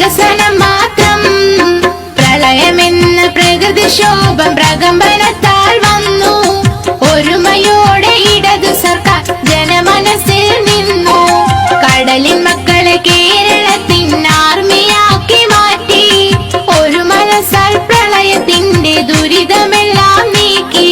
വികസനം മാത്രം. പ്രളയമെന്ന പ്രകൃതിക്ഷോഭം പ്രകമ്പനത്താൽ വന്നു. ഒരുമയോടെ ഇടതു സർക്കാർ ജനമനസ്സിൽ നിന്നു. കടലിൻ മക്കളെ കേരളത്തിൻ ആർമിയാക്കി മാറ്റി. ഒരു മനസ്സാൽ പ്രളയത്തിന്റെ ദുരിതമെല്ലാം നീക്കി.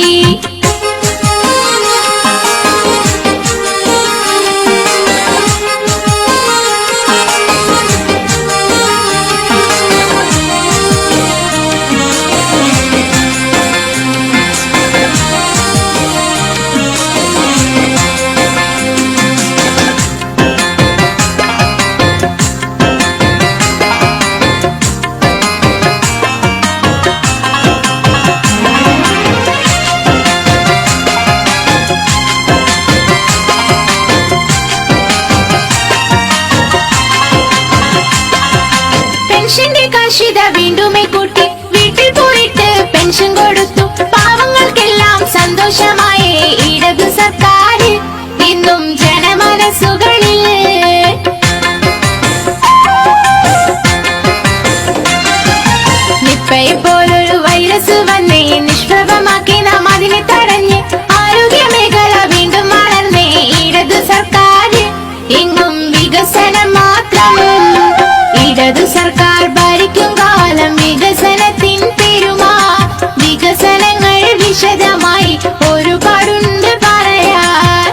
പെൻഷന്റെ കാശിത വീണ്ടുമേ കൂട്ടി. വീട്ടിൽ പോയിട്ട് പെൻഷൻ കൊടുത്തു. പാവങ്ങൾക്കെല്ലാം സന്തോഷമായി ഇടതു സർക്കാർ ഇന്നും ജനമനസ്സുകളിൽ. നിപ്പയെ പോലൊരു വൈറസ് വന്നേ, നിഷ്പ്രഭമാക്കി നാം അതിനെ തടഞ്ഞ്. ആരോഗ്യ മേഖല വീണ്ടും വളർന്നേ ഇടതു സർക്കാർ. എങ്ങും വികസനം മാത്രം. ഇടതു സർക്കാർ ഭരിക്കും കാലം വികസനത്തിൻ പെരുമ. വികസനങ്ങൾ വിശദമായി ഒരുപാടുണ്ട് പറയാൻ.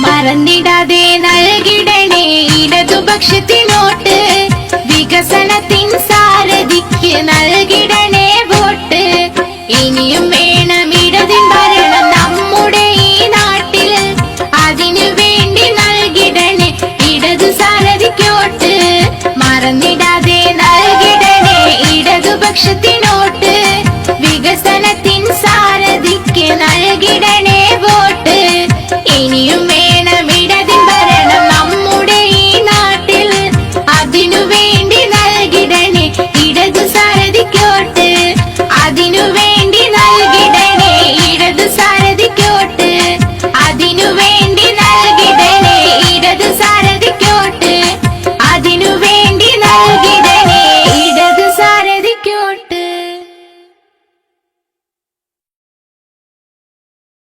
മറന്നിടാതെ നൽകിടണേ ഇടതുപക്ഷത്തിനോട്ട്. വികസനത്തിൻ സാരഥിക്ക് നൽകി